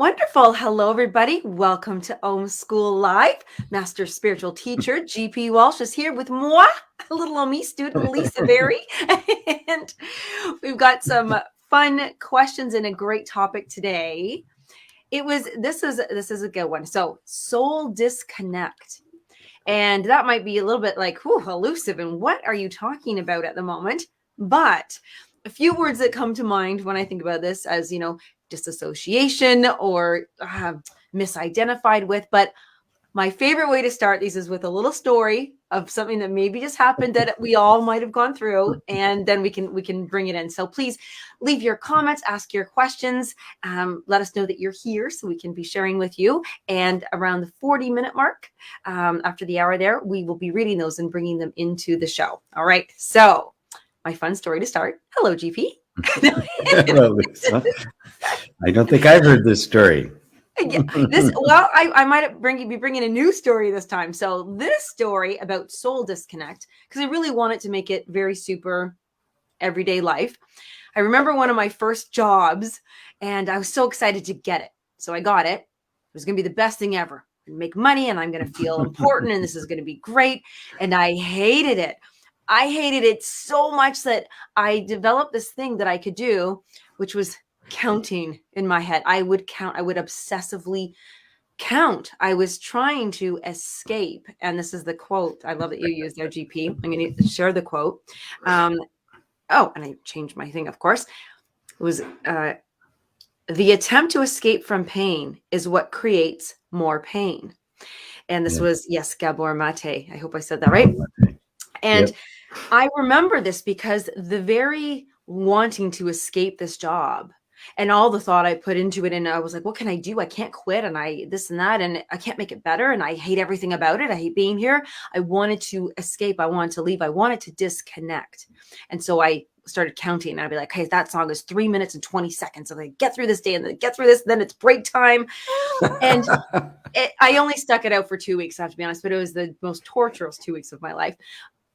Wonderful. Hello, everybody. Welcome to Om School Live. Master Spiritual Teacher GP Walsh is here with moi, a little Omi student, Lisa Berry. And we've got some fun questions and a great topic today. This is a good one. So, soul disconnect. And that might be a little bit like, elusive. And what are you talking about at the moment? But a few words that come to mind when I think about this as, disassociation or misidentified with. But my favorite way to start these is with a little story of something that maybe just happened that we all might have gone through, and then we can bring it in. So please leave your comments, ask your questions, let us know that you're here so we can be sharing with you. And around the 40-minute mark, after the hour there, we will be reading those and bringing them into the show. All right. So my fun story to start. Hello, GP. Hello, Lisa. I don't think I've heard this story. I might be bringing a new story this time. So this story about soul disconnect, because I really wanted to make it very super everyday life. I remember one of my first jobs and I was so excited to get it. So I got it. It was going to be the best thing ever. I'm going to make money and I'm going to feel important and this is going to be great. And I hated it. I hated it so much that I developed this thing that I could do, which was counting in my head. I would count. I would obsessively count. I was trying to escape. And this is the quote. I love that you used there, GP. I'm going to share the quote. And I changed my thing, of course. It was, the attempt to escape from pain is what creates more pain. And this was, Gabor Maté. I hope I said that right. And I remember this because the very wanting to escape this job and all the thought I put into it. And I was like, what can I do? I can't quit. And this and that, and I can't make it better. And I hate everything about it. I hate being here. I wanted to escape. I wanted to leave. I wanted to disconnect. And so I started counting and I'd be like, hey, that song is 3 minutes and 20 seconds. And I get through this day and then get through this, then it's break time. And I only stuck it out for 2 weeks, I have to be honest, but it was the most torturous 2 weeks of my life.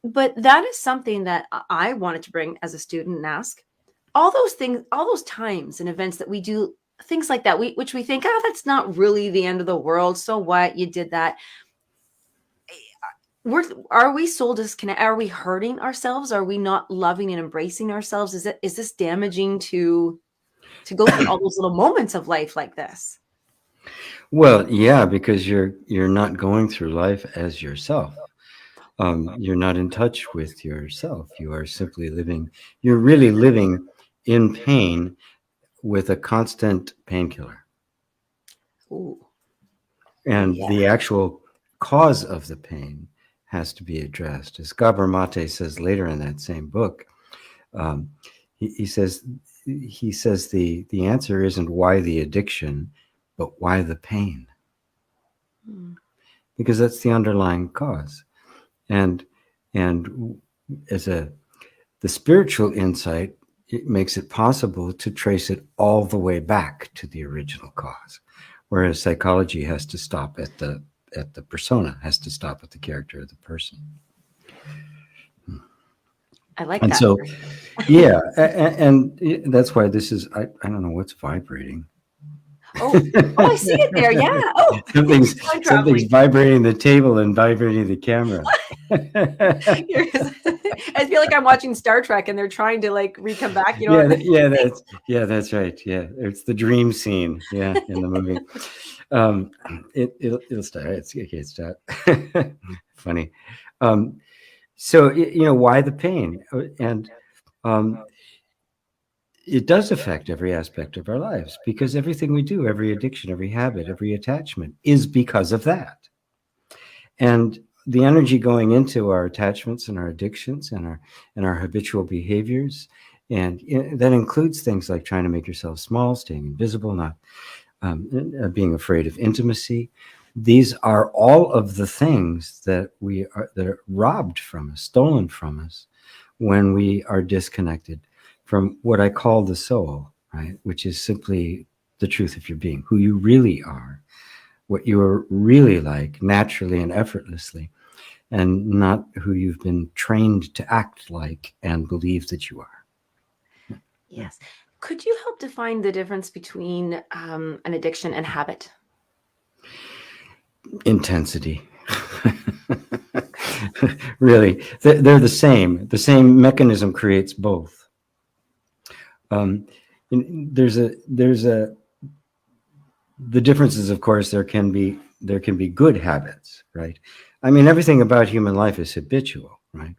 But that is something that I wanted to bring as a student and ask all those things, all those times and events that we do, things like that, which we think, that's not really the end of the world. So what? You did that. Are we soul disconnect? Are we hurting ourselves? Are we not loving and embracing ourselves? Is this damaging to go through all those little moments of life like this? Well, yeah, because you're not going through life as yourself. You're not in touch with yourself. You are simply living. You're really living in pain with a constant painkiller. And the actual cause of the pain has to be addressed. As Gabor Maté says later in that same book, he says the answer isn't why the addiction, but why the pain. Because that's the underlying cause. And as the spiritual insight, it makes it possible to trace it all the way back to the original cause, whereas psychology has to stop at the persona, has to stop at the character of the person. I like and that. So, yeah, and that's why this is. I don't know what's vibrating. Oh, I see it there. Yeah. Oh, something's vibrating the table and vibrating the camera. I feel like I'm watching Star Trek and they're trying to come back. That's right. Yeah, it's the dream scene. Yeah, in the movie. It'll start. It's okay. It's start. Funny. So why the pain? And it does affect every aspect of our lives, because everything we do, every addiction, every habit, every attachment is because of that. And the energy going into our attachments and our addictions and our habitual behaviors, and that includes things like trying to make yourself small, staying invisible, not being afraid of intimacy. These are all of the things that are robbed from us, stolen from us, when we are disconnected from what I call the soul, right? Which is simply the truth of your being, who you really are, what you are really like, naturally and effortlessly, and not who you've been trained to act like and believe that you are. Yes. Could you help define the difference between an addiction and habit? Intensity. Really, they're the same. The same mechanism creates both. There's a the differences, of course, there can be good habits, right? I mean, everything about human life is habitual, right?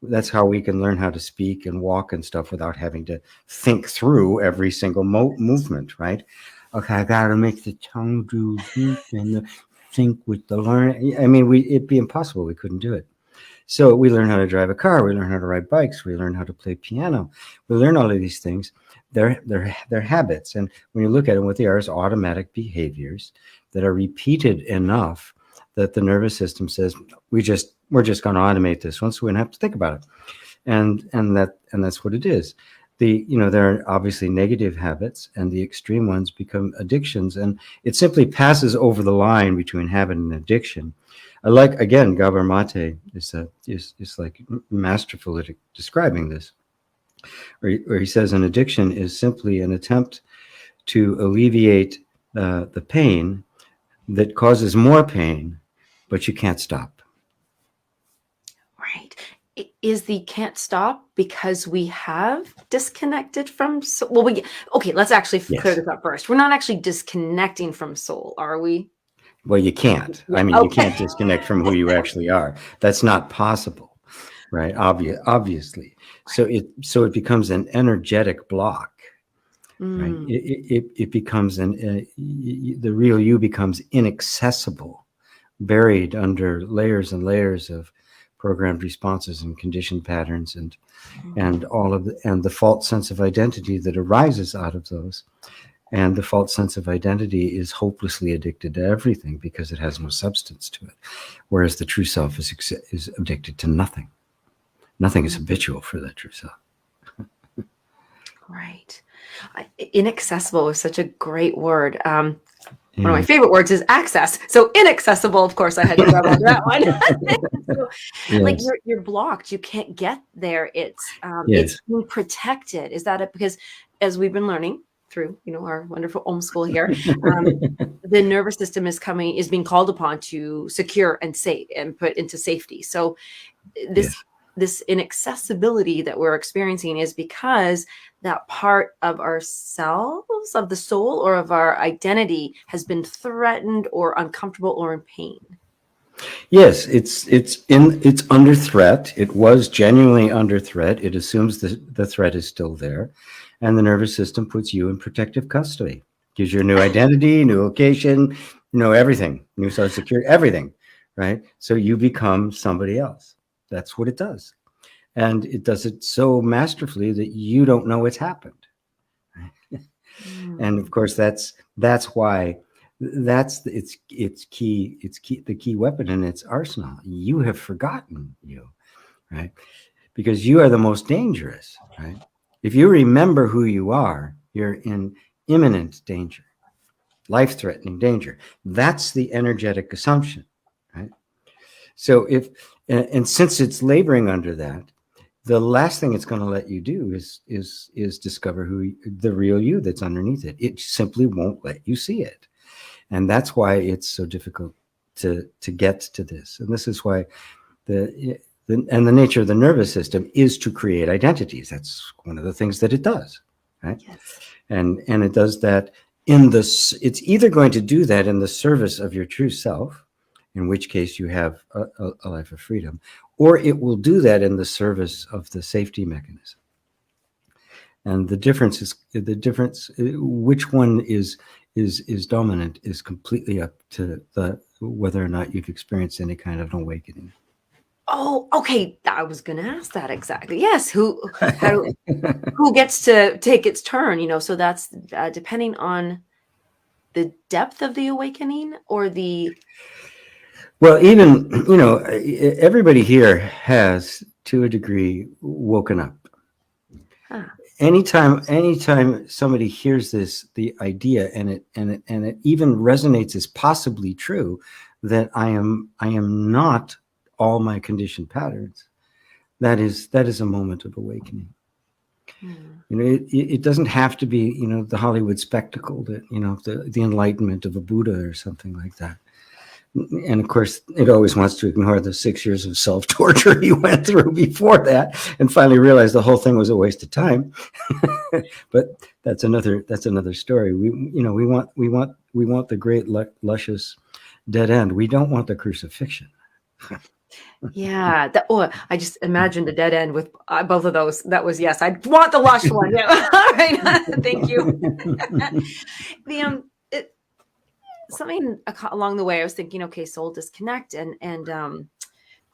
That's how we can learn how to speak and walk and stuff without having to think through every single movement, right? Okay, I got to make the tongue do and the think with the learn. I mean, it'd be impossible. We couldn't do it. So we learn how to drive a car. We learn how to ride bikes. We learn how to play piano. We learn all of these things. They're habits. And when you look at them, what they are is automatic behaviors that are repeated enough that the nervous system says, we're just going to automate this once, so we don't have to think about it. And that's what it is. There are obviously negative habits, and the extreme ones become addictions, and it simply passes over the line between habit and addiction. I like, again, Gabor Maté is like masterful at describing this, where he says an addiction is simply an attempt to alleviate the pain that causes more pain, but you can't stop. Right. Is the can't stop because we have disconnected from soul? Well, okay, let's actually clear this up first. We're not actually disconnecting from soul, are we? Well, you can't. I mean, you can't disconnect from who you actually are. That's not possible, right? Obviously. So it becomes an energetic block, right? It becomes the real you becomes inaccessible, buried under layers and layers of programmed responses and conditioned patterns and all of the false sense of identity that arises out of those. And the false sense of identity is hopelessly addicted to everything because it has no substance to it. Whereas the true self is addicted to nothing. Nothing is habitual for that true self. Right. Inaccessible is such a great word. One of my favorite words is access. So inaccessible, of course, I had to grab onto that one. So, yes. Like you're blocked. You can't get there. It's being protected. Is that it? Because as we've been learning through, our wonderful homeschool here, the nervous system is being called upon to secure and save and put into safety. So this inaccessibility that we're experiencing is because that part of ourselves, of the soul, or of our identity has been threatened or uncomfortable or in pain. Yes, it's under threat. It was genuinely under threat. It assumes the threat is still there, and the nervous system puts you in protective custody. Gives you a new identity, new location, everything, new social security, everything, right? So you become somebody else. That's what it does. And it does it so masterfully that you don't know it's happened. And of course, that's why it's key. It's the key weapon in its arsenal. You have forgotten you, right? Because you are the most dangerous, right? If you remember who you are, you're in imminent danger, life-threatening danger. That's the energetic assumption, right? So and since it's laboring under that, the last thing it's going to let you do is discover the real you that's underneath it. It simply won't let you see it. And that's why it's so difficult to get to this. And this is why the nature of the nervous system is to create identities. That's one of the things that it does, right? Yes. And it does that it's either going to do that in the service of your true self, in which case you have a life of freedom, or it will do that in the service of the safety mechanism. And the difference, which one is dominant is completely up to whether or not you've experienced any kind of an awakening. Oh, okay. I was going to ask that exactly. Yes. Who gets to take its turn, so that's depending on the depth of the awakening or the... Well, even, everybody here has, to a degree, woken up. Huh. Anytime somebody hears the idea and it even resonates as possibly true that I am not all my conditioned patterns, that is a moment of awakening. You know, it doesn't have to be, you know, the Hollywood spectacle that, you know, the enlightenment of a Buddha or something like that. And of course, it always wants to ignore the 6 years of self-torture he went through before that, and finally realized the whole thing was a waste of time. But that's another story. We want the great luscious dead end. We don't want the crucifixion. Yeah. I just imagined a dead end with both of those. That was, yes, I want the lush one. Yeah. All right. Thank you. Something along the way, I was thinking, okay, soul disconnect and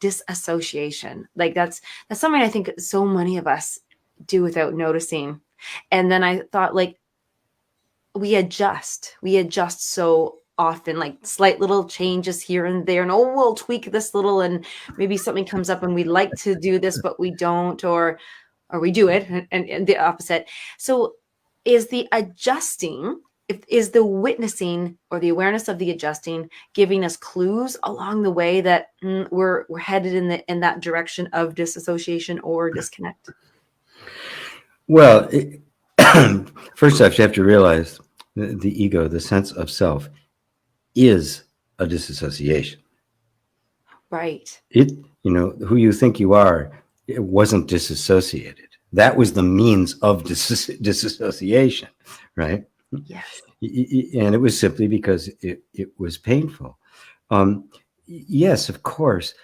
disassociation. Like that's something I think so many of us do without noticing. And then I thought, like, we adjust so often, like slight little changes here and there, and we'll tweak this little, and maybe something comes up and we like to do this but we don't, or we do it and the opposite. So is the adjusting, is the witnessing or the awareness of the adjusting giving us clues along the way that we're headed in that direction of disassociation or disconnect? Well, first off, you have to realize the ego, the sense of self, is a disassociation. Right. You know, who you think you are, it wasn't disassociated. That was the means of disassociation, right? Yes. And it was simply because it was painful. Yes, of course.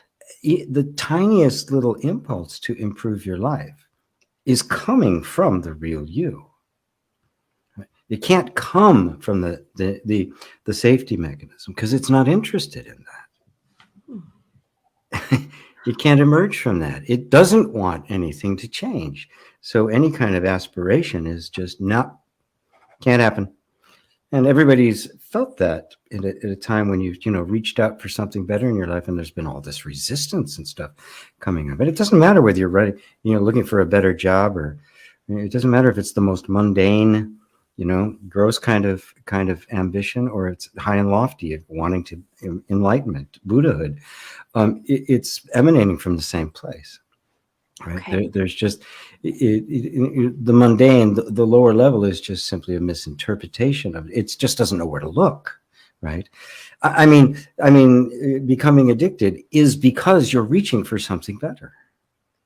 The tiniest little impulse to improve your life is coming from the real you. It can't come from the safety mechanism because it's not interested in that. It can't emerge from that. It doesn't want anything to change. So any kind of aspiration is just can't happen. And everybody's felt that at a time when you've, reached out for something better in your life, and there's been all this resistance and stuff coming up. But it doesn't matter whether you're ready, looking for a better job, or it doesn't matter if it's the most mundane, gross kind of ambition, or it's high and lofty, wanting to enlightenment, Buddhahood. It's emanating from the same place. Right. Okay. There's just the mundane, the lower level is just simply a misinterpretation of it. It just doesn't know where to look. Right. I mean, becoming addicted is because you're reaching for something better.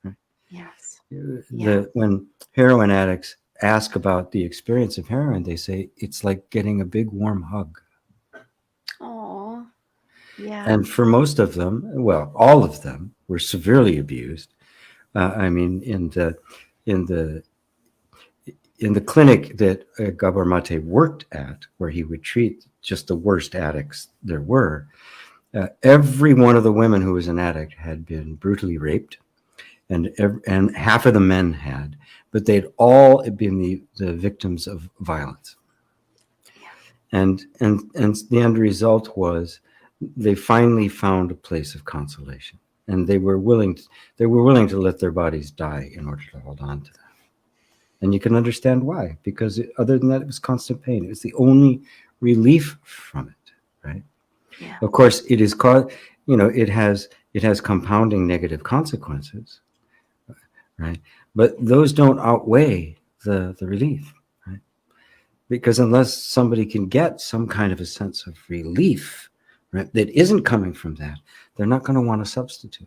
Right? Yes. When heroin addicts ask about the experience of heroin, they say it's like getting a big warm hug. Oh, yeah. And for most of them, well, all of them were severely abused. In the clinic that Gabor Maté worked at, where he would treat just the worst addicts there were, every one of the women who was an addict had been brutally raped, and half of the men had, but they'd all been the victims of violence. Yeah. And the end result was they finally found a place of consolation. And they were willing to let their bodies die in order to hold on to them. And you can understand why, because other than that, it was constant pain. It was the only relief from it, right? Yeah. Of course, it is it has compounding negative consequences, right? But those don't outweigh the relief, right? Because unless somebody can get some kind of a sense of relief, right, that isn't coming from that, they're not going to want to substitute.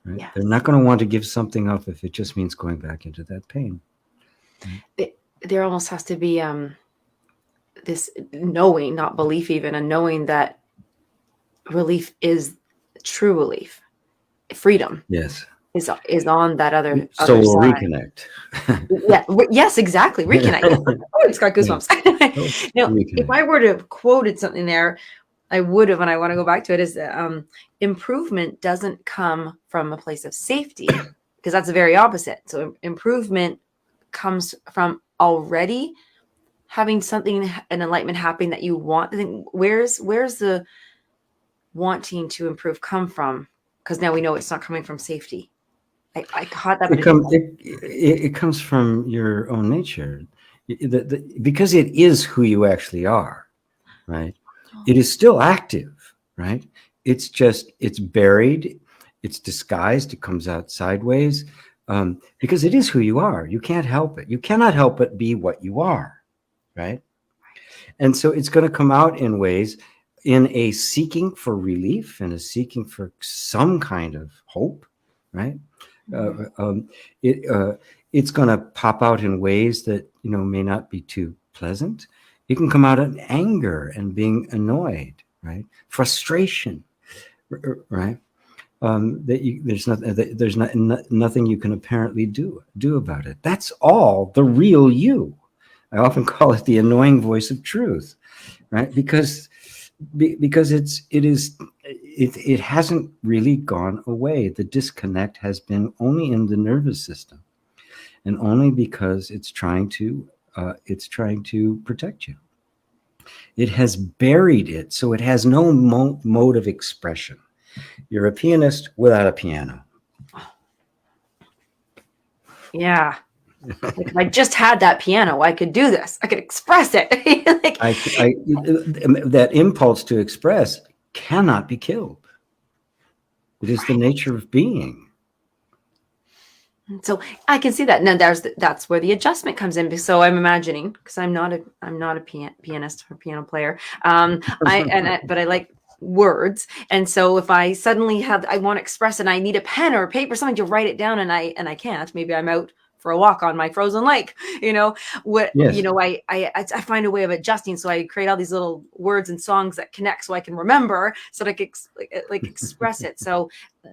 Right? Yes. They're not going to want to give something up if it just means going back into that pain. Right? There almost has to be this knowing, not belief even, and knowing that relief is true relief. Freedom. Yes. Is on that other so we'll side. Reconnect. Yeah. Yes, exactly. Reconnect. Oh, it's got goosebumps. Now, if I were to have quoted something there, I would have, and I want to go back to it, is improvement doesn't come from a place of safety, because that's the very opposite. So improvement comes from already having something, an enlightenment happening that you want. I think where's the wanting to improve come from? Because now we know it's not coming from safety. I caught that. It comes from your own nature, because it is who you actually are, right? It is still active, right? It's buried, it's disguised, it comes out sideways, because it is who you are. You can't help it. You cannot help but be what you are, right? And so it's going to come out in ways, in a seeking for relief and a seeking for some kind of hope, right? It's going to pop out in ways that, may not be too pleasant. It can come out in anger and being annoyed, right? Frustration, right? There's nothing you can apparently do about it. That's all the real you. I often call it the annoying voice of truth, right? Because it hasn't really gone away. The disconnect has been only in the nervous system, and only because it's trying to protect you. It has buried it, so it has no mode of expression. You're a pianist without a piano. Yeah. Like if I just had that piano, I could do this. I could express it. Like, that impulse to express cannot be killed. It is the nature of being. So I can see that. Now that's where the adjustment comes in. So I'm imagining, because I'm not a pianist or piano player. But I like words. And so if I suddenly I want to express it, and I need a pen or a paper, something to write it down, and I can't. Maybe I'm out for a walk on my frozen lake. Yes. I find a way of adjusting. So I create all these little words and songs that connect, so I can remember, so that I can express it. So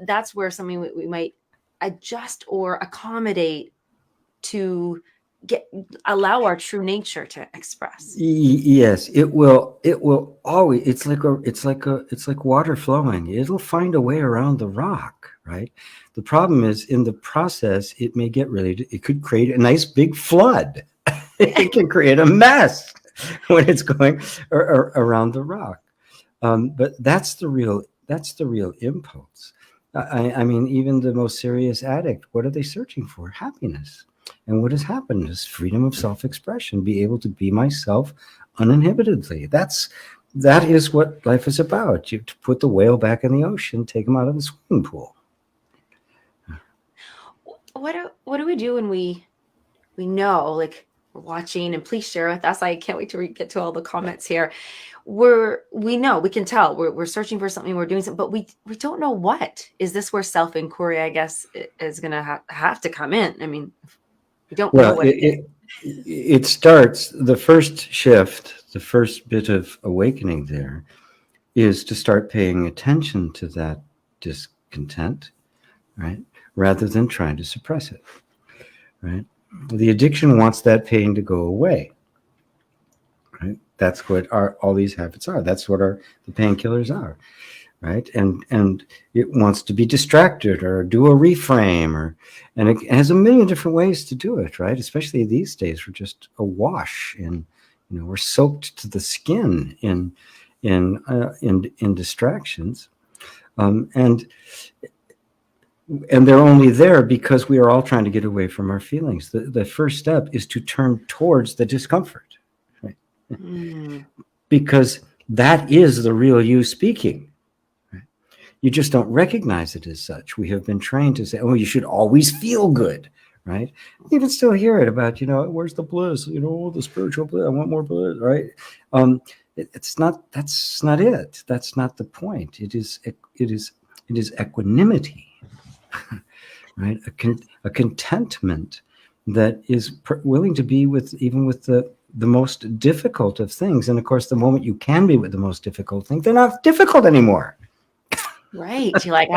that's where something we might adjust or accommodate to allow our true nature to express. Yes, it will always. It's like water flowing. It'll find a way around the rock, right? The problem is, in the process, it may get it could create a nice big flood. It can create a mess when it's going around the rock. But that's the real impulse. I mean, even the most serious addict, what are they searching for? Happiness. And what has happened is freedom of self-expression, be able to be myself uninhibitedly. That is what life is about. You put the whale back in the ocean, take him out of the swimming pool. What do we do when we know, like, we're watching, and please share with us. I can't wait to get to all the comments here. We know, we can tell we're searching for something, we're doing something, but we don't know what. Is this where self-inquiry, I guess, is going to have to come in? I mean, we don't know what it starts, the first shift, the first bit of awakening there is to start paying attention to that discontent, right? Rather than trying to suppress it, right? The addiction wants that pain to go away, right? That's what all these habits are. That's what the painkillers are, right? And it wants to be distracted or do a reframe, and it has a million different ways to do it, right? Especially these days, we're just awash in, we're soaked to the skin in distractions, and they're only there because we are all trying to get away from our feelings. The first step is to turn towards the discomfort, right? Because that is the real you speaking. Right? You just don't recognize it as such. We have been trained to say, oh, you should always feel good, right? You can still hear it about, where's the bliss? The spiritual bliss. I want more bliss, right? That's not it. That's not the point. It is equanimity. Right, a contentment that is willing to be even with the most difficult of things. And of course, the moment you can be with the most difficult thing, they're not difficult anymore. Right. You're like,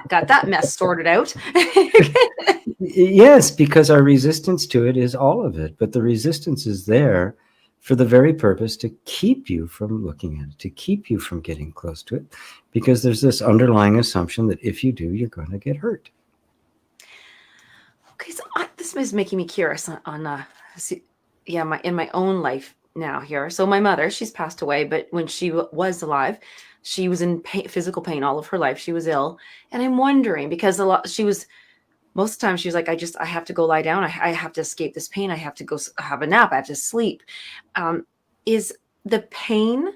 got that mess sorted out. Yes, because our resistance to it is all of it. But the resistance is there for the very purpose to keep you from looking at it, to keep you from getting close to it, because there's this underlying assumption that if you do, you're going to get hurt. Okay, so this is making me curious in my own life now here. So my mother, she's passed away, but when she was alive, she was in physical pain all of her life. She was ill, and I'm wondering, because most of the time she was like, I have to go lie down. I have to escape this pain. I have to go have a nap. I have to sleep. Is the pain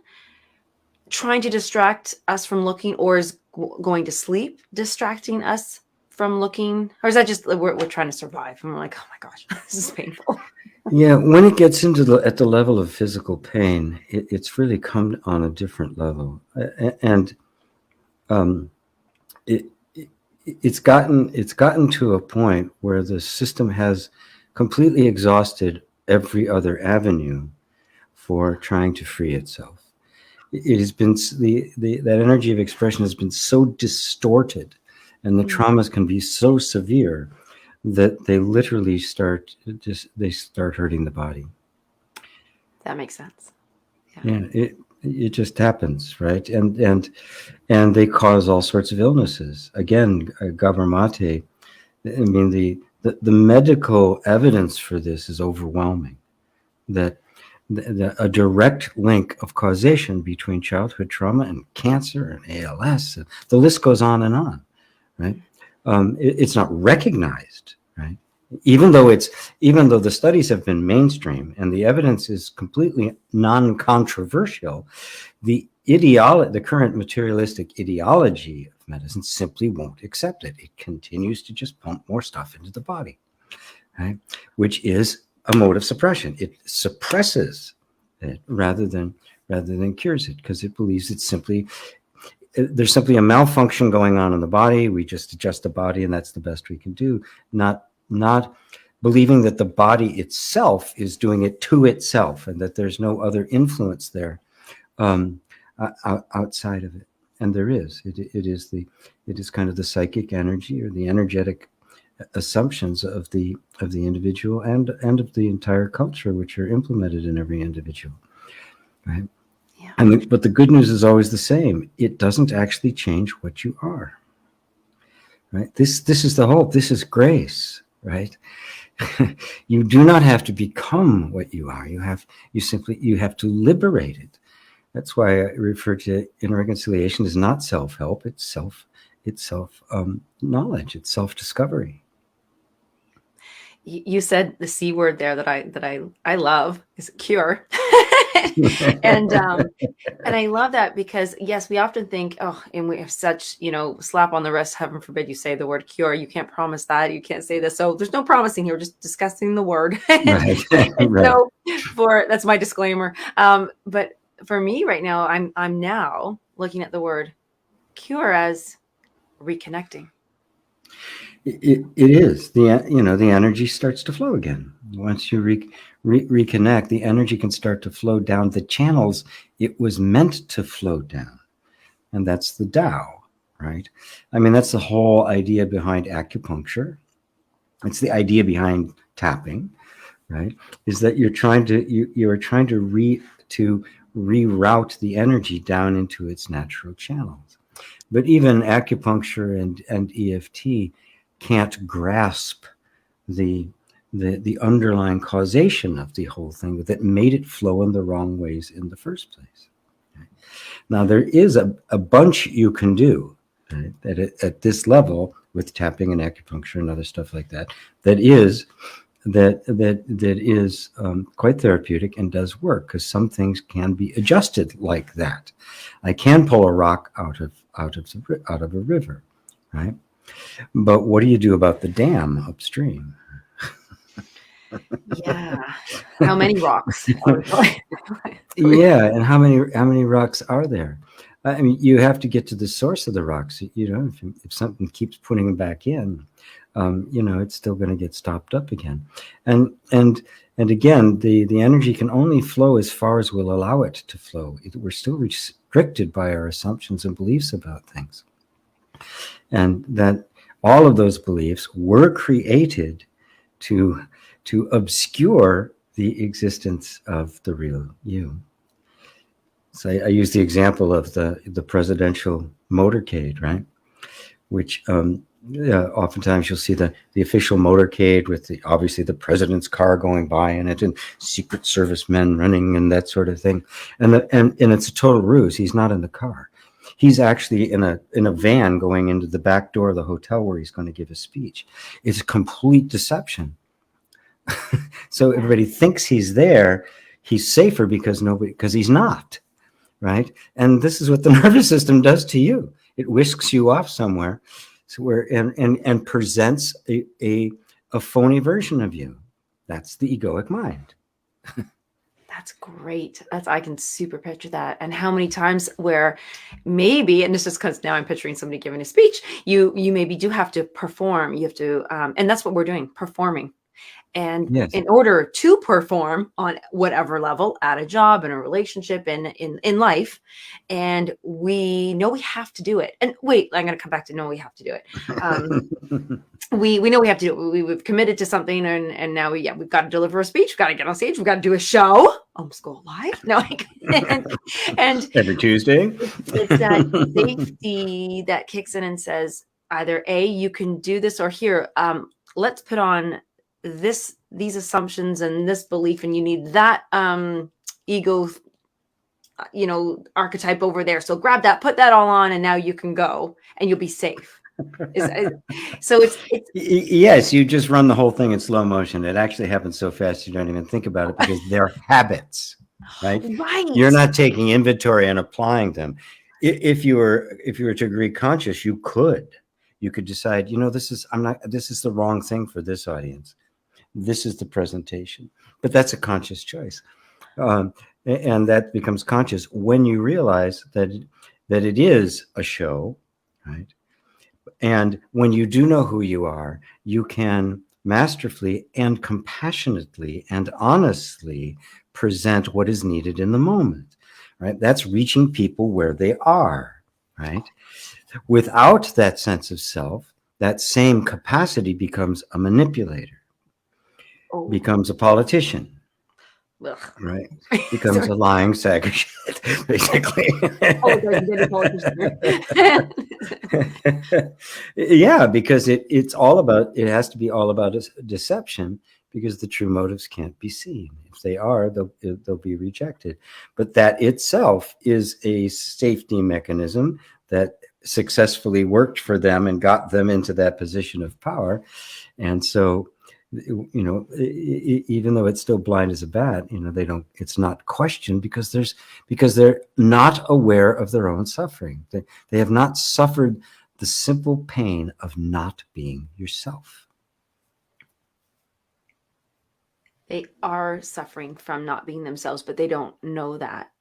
trying to distract us from looking, or is going to sleep distracting us from looking, or is that just we're trying to survive and we're like, oh my gosh, this is painful? Yeah, when it gets into at the level of physical pain, it's really come on a different level, and it, it's gotten to a point where the system has completely exhausted every other avenue for trying to free itself. It has been that energy of expression has been so distorted, and the traumas can be so severe that they literally start hurting the body. That makes sense. Yeah, it just happens, right? And they cause all sorts of illnesses. Again, Gabor Maté, I mean, the medical evidence for this is overwhelming. That a direct link of causation between childhood trauma and cancer and ALS, and the list goes on and on, right? It's not recognized, right? Even though the studies have been mainstream and the evidence is completely non-controversial, the current materialistic ideology of medicine simply won't accept it. It continues to just pump more stuff into the body, right? Which is a mode of suppression. It suppresses it rather than cures it, because it believes there's simply a malfunction going on in the body. We just adjust the body, and that's the best we can do. Not believing that the body itself is doing it to itself, and that there's no other influence there outside of it. And there is. It is kind of the psychic energy or the energetic assumptions of the individual and of the entire culture, which are implemented in every individual, right? Yeah. But the good news is always the same. It doesn't actually change what you are, right? This is the hope. This is grace, right? You do not have to become what you are. You have to liberate it. That's why I refer to inner reconciliation as not self-help. It's self knowledge. It's self-discovery. You said the C word there that I love is cure. and I love that, because yes, we often think, oh, and we have such, slap on the wrist, heaven forbid you say the word cure. You can't promise that. You can't say this. So there's no promising here. We're just discussing the word. Right. So that's my disclaimer. But for me right now, I'm now looking at the word cure as reconnecting. It is the energy starts to flow again. Once you reconnect, the energy can start to flow down the channels it was meant to flow down, and that's the Tao, right? I mean, that's the whole idea behind acupuncture. It's the idea behind tapping, right? Is that you're trying to reroute the energy down into its natural channels. But even acupuncture and EFT can't grasp the underlying causation of the whole thing that made it flow in the wrong ways in the first place. Okay? Now, there is a bunch you can do, right, at this level with tapping and acupuncture and other stuff like that is quite therapeutic and does work, because some things can be adjusted like that. I can pull a rock out of a river, right? But what do you do about the dam upstream? Yeah. How many rocks? Yeah, and how many rocks are there? I mean, you have to get to the source of the rocks. If something keeps putting them back in, it's still going to get stopped up again. And again, the energy can only flow as far as we'll allow it to flow. We're still restricted by our assumptions and beliefs about things. And that all of those beliefs were created to obscure the existence of the real you. So I use the example of the presidential motorcade, right? Which oftentimes you'll see the official motorcade with obviously the president's car going by in it, and Secret Service men running and that sort of thing. And it's a total ruse. He's not in the car. He's actually in a van going into the back door of the hotel where he's going to give a speech. It's a complete deception. So everybody thinks he's there. He's safer because he's not, right? And this is what the nervous system does to you. It whisks you off somewhere So where and presents a phony version of you. That's the egoic mind. That's great. I can super picture that. And how many times where maybe, and this is because now I'm picturing somebody giving a speech, you maybe do have to perform. You have to, and that's what we're doing, performing. And Yes. in order to perform on whatever level, at a job, in a relationship, in life, and we know we have to do it. And wait, I'm going to come back to know we have to do it. We know we have to do it. We've committed to something, and now we've got to deliver a speech. We've got to get on stage. We've got to do a show. Homeschool Live. No, and every Tuesday. It's that safety that kicks in and says either A, you can do this, or here, let's put on these assumptions and this belief, and you need that ego archetype over there. So grab that, put that all on, and now you can go and you'll be safe. So it's yes, you just run the whole thing in slow motion. It actually happens so fast you don't even think about it because they're habits, right? You're not taking inventory and applying them. If you were to degree conscious, you could decide, this is the wrong thing for this audience. This is the presentation, but that's a conscious choice. And that becomes conscious when you realize that it is a show, right? And when you do know who you are, you can masterfully and compassionately and honestly present what is needed in the moment, right? That's reaching people where they are, right? Without that sense of self, that same capacity becomes a manipulator, becomes a politician, right? Becomes a lying sack of shit, basically. Yeah, because it has to be all about deception, because the true motives can't be seen. If they are, they'll be rejected. But that itself is a safety mechanism that successfully worked for them and got them into that position of power. And so, even though it's still blind as a bat, it's not questioned because they're not aware of their own suffering. They have not suffered the simple pain of not being yourself. They are suffering from not being themselves, but they don't know that.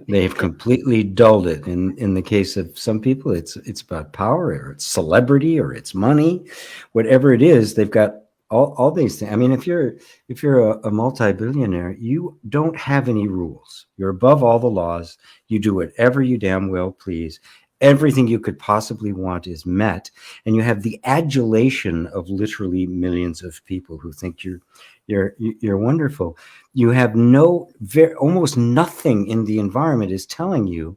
They've completely dulled it. In the case of some people, it's about power, or it's celebrity, or it's money, whatever it is. They've got all these things. I mean, if you're a multi-billionaire, you don't have any rules. You're above all the laws. You do whatever you damn well please. Everything you could possibly want is met, and you have the adulation of literally millions of people who think you're wonderful. You have almost nothing in the environment is telling you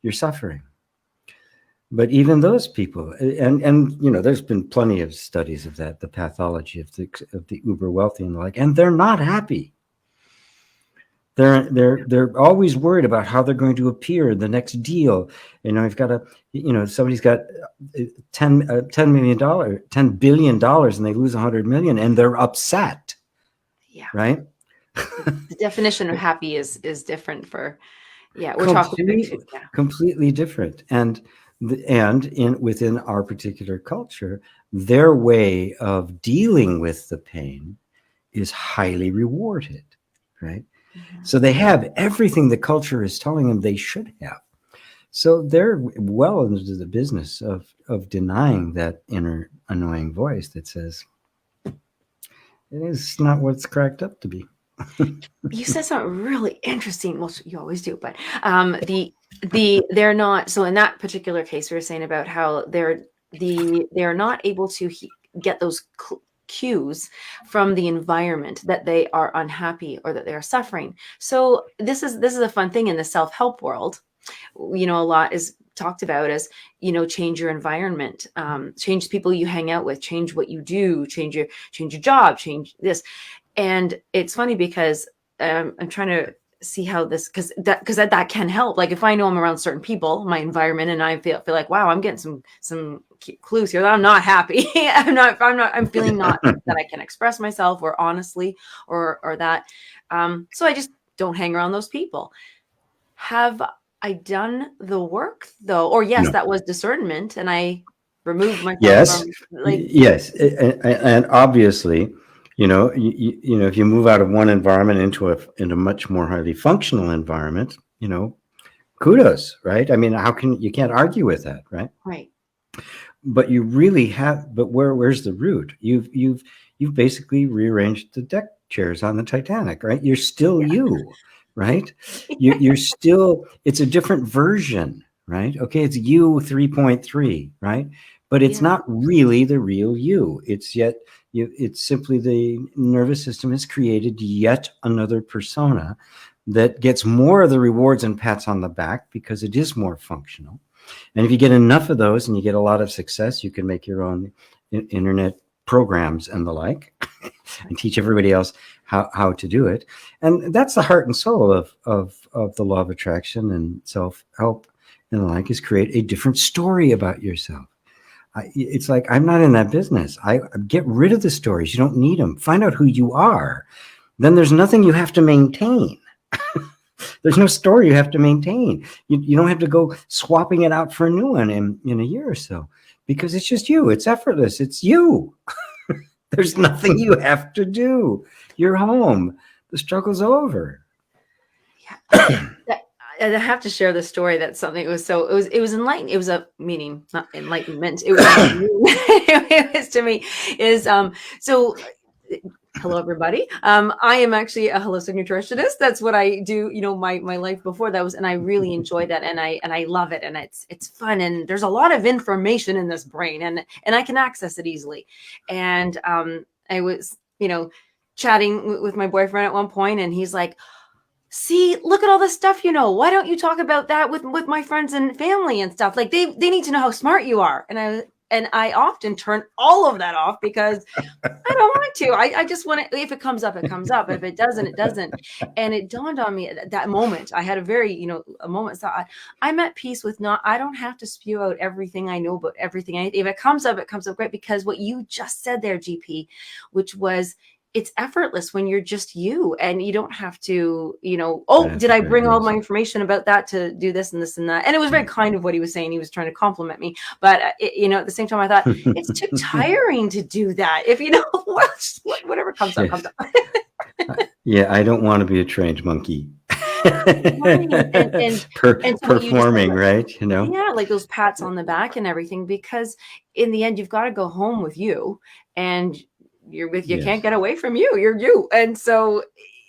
you're suffering. But even those people, and there's been plenty of studies of that, the pathology of the uber wealthy and the like, and they're not happy. They're always worried about how they're going to appear in the next deal. I've got somebody's got $10 billion, and they lose 100 million, and they're upset. Yeah. Right. The definition of happy is different for, we're completely different. And within our particular culture, their way of dealing with the pain is highly rewarded, right? Mm-hmm. So they have everything the culture is telling them they should have. So they're well into the business of denying that inner annoying voice that says it is not what it's cracked up to be. You said something really interesting. Well, you always do, but they're not. So in that particular case, we were saying about how they're not able to get those cues from the environment that they are unhappy or that they are suffering. So this is a fun thing in the self-help world. A lot is talked about as, change your environment, change the people you hang out with, change what you do, change your job, change this. And it's funny because I'm trying to see how this, because that can help. Like if I know I'm around certain people, my environment, and I feel like, wow, I'm getting some clues here that I'm not happy. I'm feeling not that I can express myself or honestly or that. So I just don't hang around those people. Have I done the work though? Or yes, no. That was discernment, and I remove myself Yes, from, like, yes, and obviously, if you move out of one environment into a much more highly functional environment, kudos, right? I mean, you can't argue with that, right? right. But you really have. But where's the root? You've basically rearranged the deck chairs on the Titanic, right? You're still you, right? You're still. It's a different version, right? Okay, it's you 3.3, right? But it's Yeah. not really the real you. It's simply the nervous system has created yet another persona that gets more of the rewards and pats on the back because it is more functional. And if you get enough of those and you get a lot of success, you can make your own internet programs and the like and teach everybody else how to do it. And that's the heart and soul of the law of attraction and self-help and the like, is create a different story about yourself. It's like, I'm not in that business. I get rid of the stories. You don't need them. Find out who you are. Then there's nothing you have to maintain. There's no story you have to maintain. You don't have to go swapping it out for a new one in a year or so, because it's just you. It's effortless. It's you. There's nothing you have to do. You're home. The struggle's over. Yeah. I have to share this story. That's something. It was enlightening. It was a meaning, not enlightenment. It was it was to me is so. Hello, everybody. I am actually a holistic nutritionist. That's what I do. My life before that was, and I really enjoy that, and I love it, and it's fun, and there's a lot of information in this brain, and I can access it easily. And I was chatting with my boyfriend at one point, and he's like, "See, look at all this stuff. Why don't you talk about that with my friends and family and stuff? Like they need to know how smart you are." And I often turn all of that off because I don't want to. I just want to, if it comes up, it comes up. If it doesn't, it doesn't. And it dawned on me at that moment. I had a very, a moment. So I'm at peace with I don't have to spew out everything I know about everything. If it comes up great. Because what you just said there, GP, which was, it's effortless when you're just you, and you don't have to, did I bring all my information about that to do this and this and that? And it was very kind of what he was saying. He was trying to compliment me, but at the same time, I thought it's too tiring to do that. If whatever comes up, comes up. Yeah, I don't want to be a trained monkey. and performing, right? Yeah, like those pats on the back and everything, because in the end, you've got to go home with you, and you can't get away from you. You're you. And so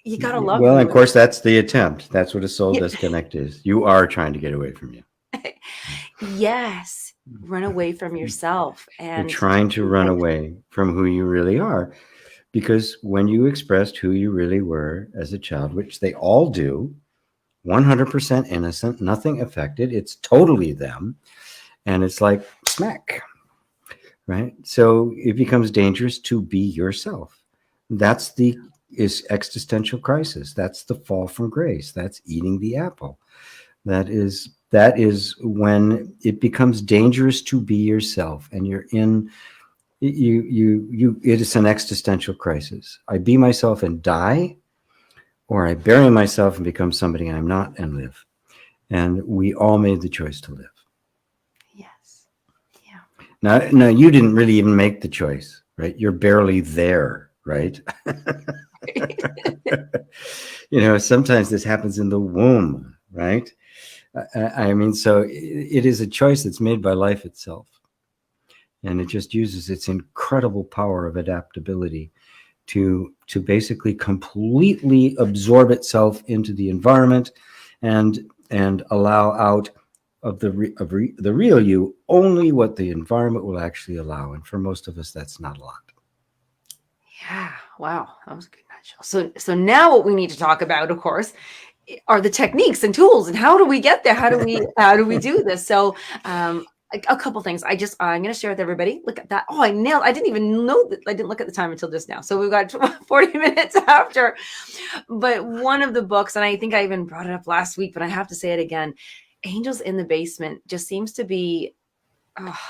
you got to love. Well, of course, that's the attempt. That's what a soul disconnect is. You are trying to get away from you. Yes. Run away from yourself. And you're trying to run away from who you really are. Because when you expressed who you really were as a child, which they all do, 100% innocent, nothing affected, it's totally them. And it's like smack. Right. So it becomes dangerous to be yourself. That's is existential crisis. That's the fall from grace. That's eating the apple. That is when it becomes dangerous to be yourself, and you're in it is an existential crisis. I be myself and die, or I bury myself and become somebody I'm not and live. And we all made the choice to live. Now, you didn't really even make the choice, right? You're barely there, right? Sometimes this happens in the womb, right? I mean, so it is a choice that's made by life itself. And it just uses its incredible power of adaptability to basically completely absorb itself into the environment and allow out of the real you only what the environment will actually allow. And for most of us, that's not a lot. Yeah. Wow. That was a good nutshell. So now what we need to talk about, of course, are the techniques and tools, and how do we get there? How do we do this? So a couple things. I'm going to share with everybody. Look at that. Oh, I nailed. I didn't even know that. I didn't look at the time until just now. So we've got 40 minutes after. But one of the books, and I think I even brought it up last week, but I have to say it again, Angels in the Basement just seems to be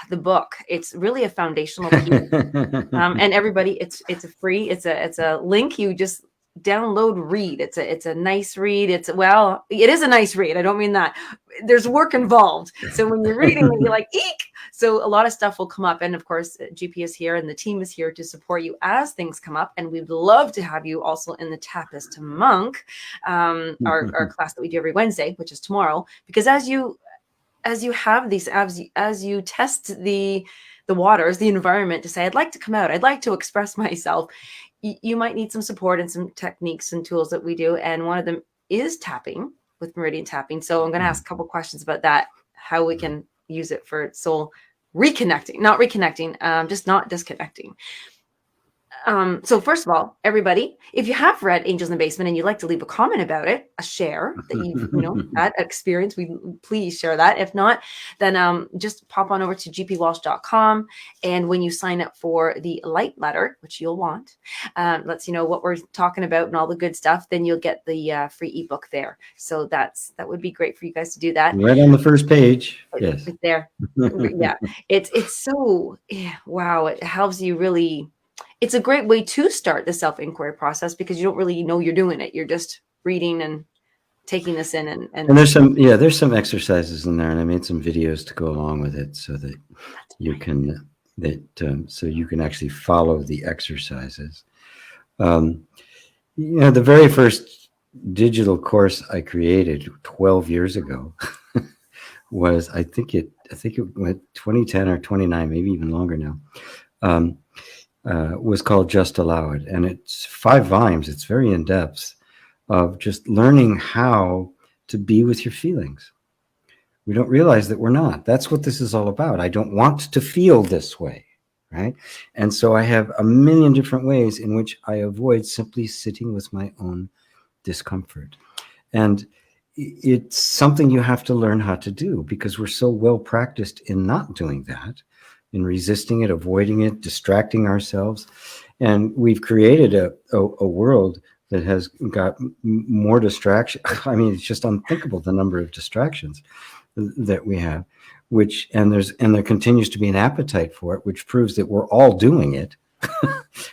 the book. It's really a foundational piece. And everybody, it's a free. It's a link. You just download, read. It's a nice read. It is a nice read. I don't mean that. there's work involved. So when you're reading it, you're like, eek. So a lot of stuff will come up. And of course, GP is here and the team is here to support you as things come up. And we'd love to have you also in the Tapest Monk, our class that we do every Wednesday, which is tomorrow, because as you have these, as you test the waters, the environment to say, I'd like to come out, I'd like to express myself, you might need some support and some techniques and tools that we do. And one of them is tapping, with meridian tapping. So I'm going to ask a couple questions about that, how we can use it for soul reconnecting, not reconnecting, just not disconnecting. So first of all, everybody, if you have read Angels in the Basement and you'd like to leave a comment about it, a share that you've had experience, we please share that. If not, then just pop on over to gpwalsh.com. And when you sign up for the light letter, which you'll want, lets you know what we're talking about and all the good stuff, then you'll get the free ebook there. So that would be great for you guys to do that. Right on the first page. Yes. Right there. Yeah. It's so, wow. It helps you really. It's a great way to start the self-inquiry process because you don't really know you're doing it. You're just reading and taking this in. And there's some exercises in there, and I made some videos to go along with it so that you can so you can actually follow the exercises. The very first digital course I created 12 years ago was I think it went 2010 or 29, maybe even longer now. Was called Just Allow It. And it's 5 volumes. It's very in-depth of just learning how to be with your feelings. We don't realize that we're not. That's what this is all about. I don't want to feel this way, right? And so I have a million different ways in which I avoid simply sitting with my own discomfort. And it's something you have to learn how to do because we're so well practiced in not doing that, in resisting it, avoiding it, distracting ourselves. And we've created a world that has got more distraction. I mean, it's just unthinkable, the number of distractions that we have, and there continues to be an appetite for it, which proves that we're all doing it,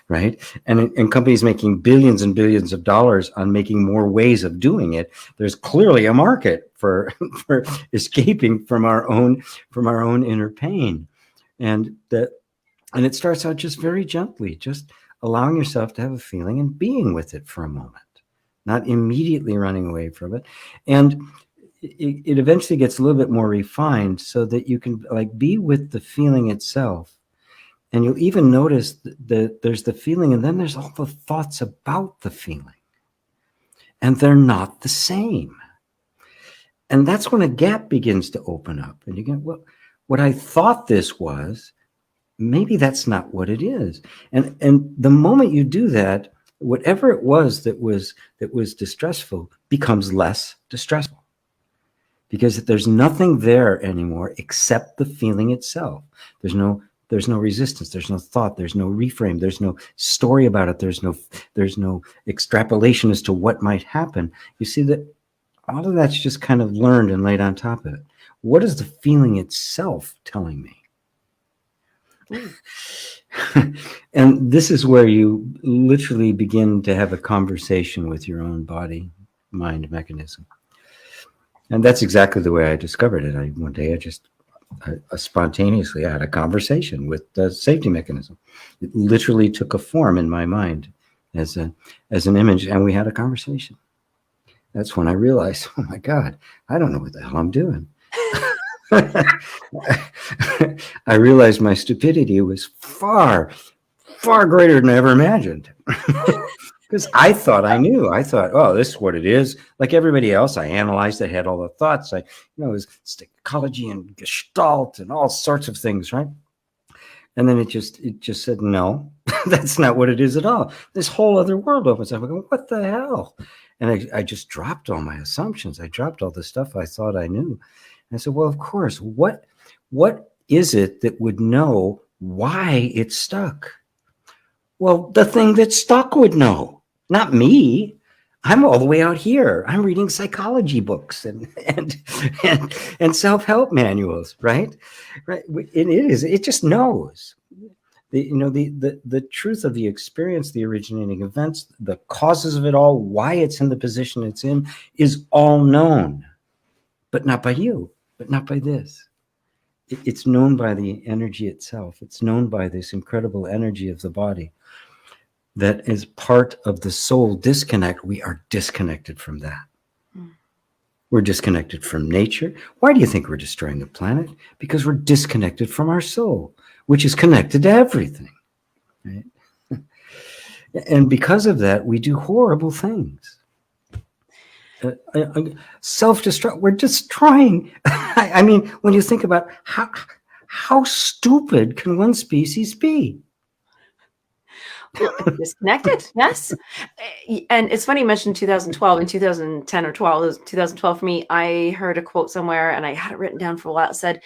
right? And companies making billions and billions of dollars on making more ways of doing it. There's clearly a market for escaping from our own inner pain. And it starts out just very gently, just allowing yourself to have a feeling and being with it for a moment, not immediately running away from it. And it eventually gets a little bit more refined so that you can be with the feeling itself. And you'll even notice that there's the feeling and then there's all the thoughts about the feeling. And they're not the same. And that's when a gap begins to open up. And you go, well, what I thought this was, maybe that's not what it is. And the moment you do that, whatever it was that was distressful becomes less distressful because there's nothing there anymore except the feeling itself. There's no resistance. There's no thought. There's no reframe. There's no story about it. There's no extrapolation as to what might happen. You see that all of that's just kind of learned and laid on top of it. What is the feeling itself telling me? And this is where you literally begin to have a conversation with your own body-mind mechanism. And that's exactly the way I discovered it. One day I spontaneously had a conversation with the safety mechanism. It literally took a form in my mind as an image, and we had a conversation. That's when I realized, oh my God, I don't know what the hell I'm doing. I realized my stupidity was far, far greater than I ever imagined. Because I thought I knew. I thought, oh, this is what it is. Like everybody else, I analyzed. I had all the thoughts. It was psychology and Gestalt and all sorts of things, right? And then it just said, no, that's not what it is at all. This whole other world opens up. I go, what the hell? And I just dropped all my assumptions. I dropped all the stuff I thought I knew. And I said, well, of course, what is it that would know why it's stuck? Well, the thing that's stuck would know, not me. I'm all the way out here. I'm reading psychology books and self-help manuals, right? Right. It just knows. The truth of the experience, the originating events, the causes of it all, why it's in the position it's in, is all known. but not by you, but not by this. It's known by the energy itself. It's known by this incredible energy of the body that is part of the soul disconnect. We are disconnected from that. We're disconnected from nature. Why do you think we're destroying the planet? Because we're disconnected from our soul, which is connected to everything. Right? And because of that, we do horrible things. Self-destruct. We're destroying. I mean, when you think about how stupid can one species be? Disconnected, yes. And it's funny you mentioned 2012 and 2010 or 12. It was 2012 for me. I heard a quote somewhere and I had it written down for a while. It said,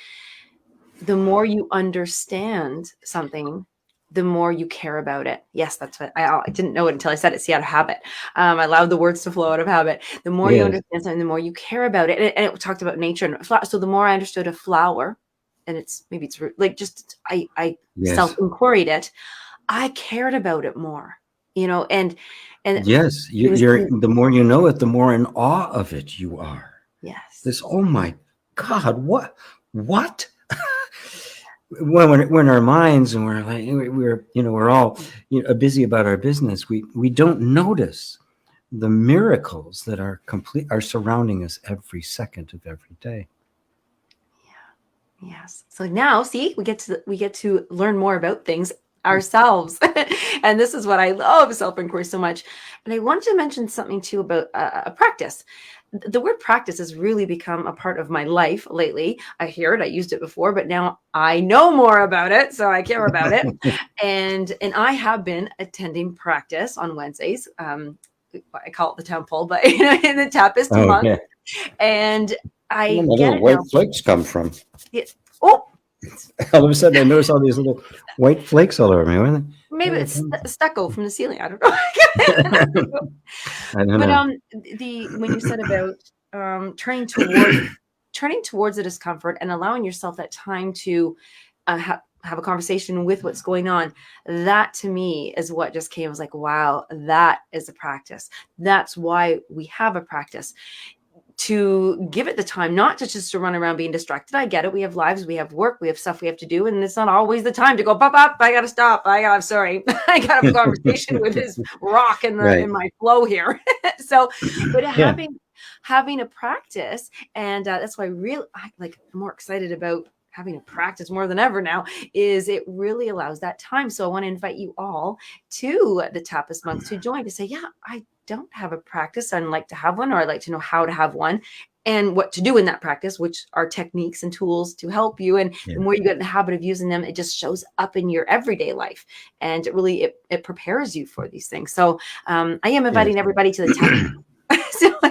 the more you understand something, the more you care about it. Yes, that's what I didn't know it until I said it. See, out of habit. I allowed the words to flow out of habit. The more you understand something, the more you care about it. And it talked about nature. And so the more I understood a flower, and it's like just I self-inquired it, I cared about it more, and yes, the more you know it, the more in awe of it you are. Yes. Oh my God, what? when our minds and we're all busy about our business, we don't notice the miracles that are surrounding us every second of every day. Yeah. Yes. So now, see, we get to learn more about things ourselves. And this is what I love self-inquiry so much. And I wanted to mention something too about a practice. The word practice has really become a part of my life lately. I hear it, I used it before, but now I know more about it, so I care about it. and I have been attending practice on Wednesdays. I call it the temple, but in the Tapas month. Yeah. And I get it white now. Flakes come from. Yeah. Oh. All of a sudden, I noticed all these little white flakes all over me. Weren't they? Maybe it's stucco from the ceiling. I don't know. I don't know. When you said about turning towards the discomfort and allowing yourself that time to have a conversation with what's going on, that to me is what just came. I was like, wow, that is a practice. That's why we have a practice. To give it the time, not just to run around being distracted. I get it. We have lives, we have work, we have stuff we have to do. And it's not always the time to go, pop, I got to stop. I'm sorry. I got to have a conversation with this rock in my flow here. So, but having a practice, and that's why I'm more excited about having a practice more than ever now, is it really allows that time. So I want to invite you all to the Tapas month to join, to say, yeah, I don't have a practice. I'd like to have one, or I'd like to know how to have one and what to do in that practice, which are techniques and tools to help you. And the more you get in the habit of using them, it just shows up in your everyday life. And it really, it prepares you for these things. So I am inviting everybody to the Tapas.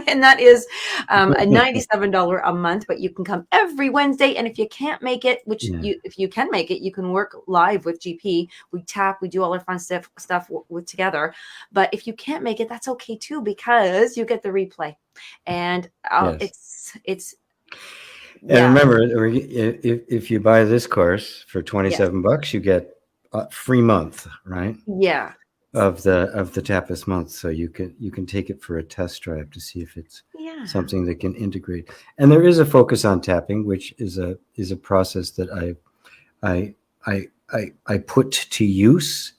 And that is a $97 a month, but you can come every Wednesday. And if you can't make it, if you can make it, you can work live with GP. We tap, we do all our fun stuff with together. But if you can't make it, that's okay too, because you get the replay. And it's. And remember, if you buy this course for $27, you get a free month, right? Yeah. Of the Tapas month, so you can take it for a test drive to see if it's something that can integrate. And there is a focus on tapping, which is a process that I put to use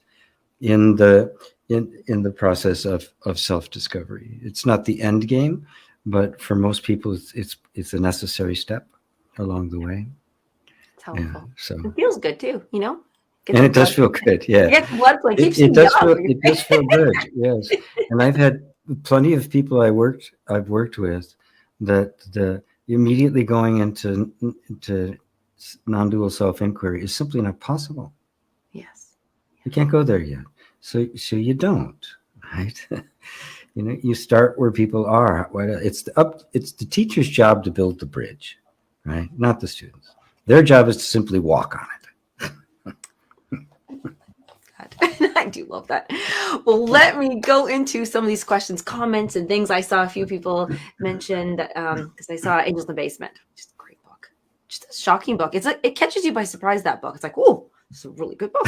in the process of self-discovery. It's not the end game, but for most people, it's a necessary step along the way. It's helpful. Yeah, so it feels good too, And it does feel good, yeah. Get blood flow. It does feel good, yes. And I've had plenty of people I've worked with that immediately going into non-dual self-inquiry is simply not possible. Yes. You can't go there yet. So you don't, right? You start where people are. It's the teacher's job to build the bridge, right? Not the students. Their job is to simply walk on it. I do love that. Well, let me go into some of these questions, comments, and things. I saw a few people mentioned because I saw Angels in the Basement, which is a great book, just a shocking book. It catches you by surprise. That book. It's like, oh, It's a really good book.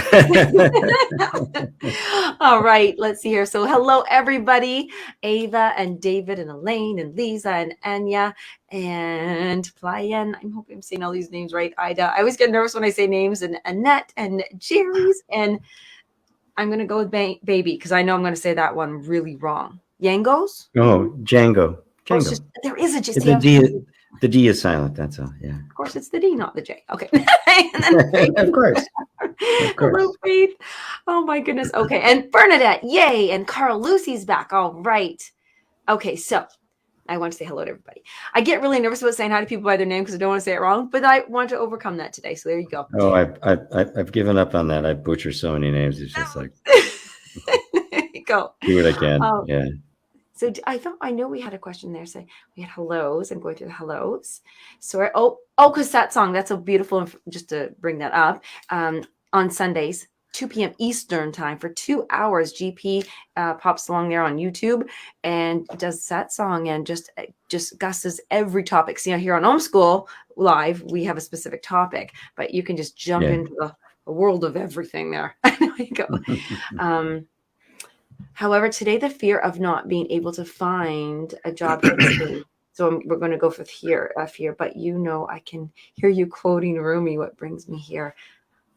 All right, let's see here. So hello, everybody. Ava and David and Elaine and Lisa and Anya and Flyen. I'm hoping I'm saying all these names right. Ida. I always get nervous when I say names. And Annette and Jerry's. And I'm going to go with baby because I know I'm going to say that one really wrong. Yangos? Oh, Django. Oh, just, there is a just the D is silent. That's all. Yeah. Of course, it's the D, not the J. Okay. Of course. Hello, Faith. Oh my goodness. Okay, and Bernadette, yay! And Carl Lucy's back. All right. Okay, so I want to say hello to everybody. I get really nervous about saying hi to people by their name because I don't want to say it wrong, but I want to overcome that today. So there you go. Oh, I've given up on that. I butcher so many names. It's just like there you go. Do what I can. Yeah. So I know we had a question there. So we had hellos and going through the hellos. So because that song, that's so beautiful. Just to bring that up, on Sundays, 2 p.m. Eastern time for 2 hours, GP pops along there on YouTube and does that song and just discusses every topic. See, here on Homeschool Live, we have a specific topic, but you can just jump into the world of everything there. There you go. However, today the fear of not being able to find a job. So we're going to go for fear. But I can hear you quoting Rumi. What brings me here?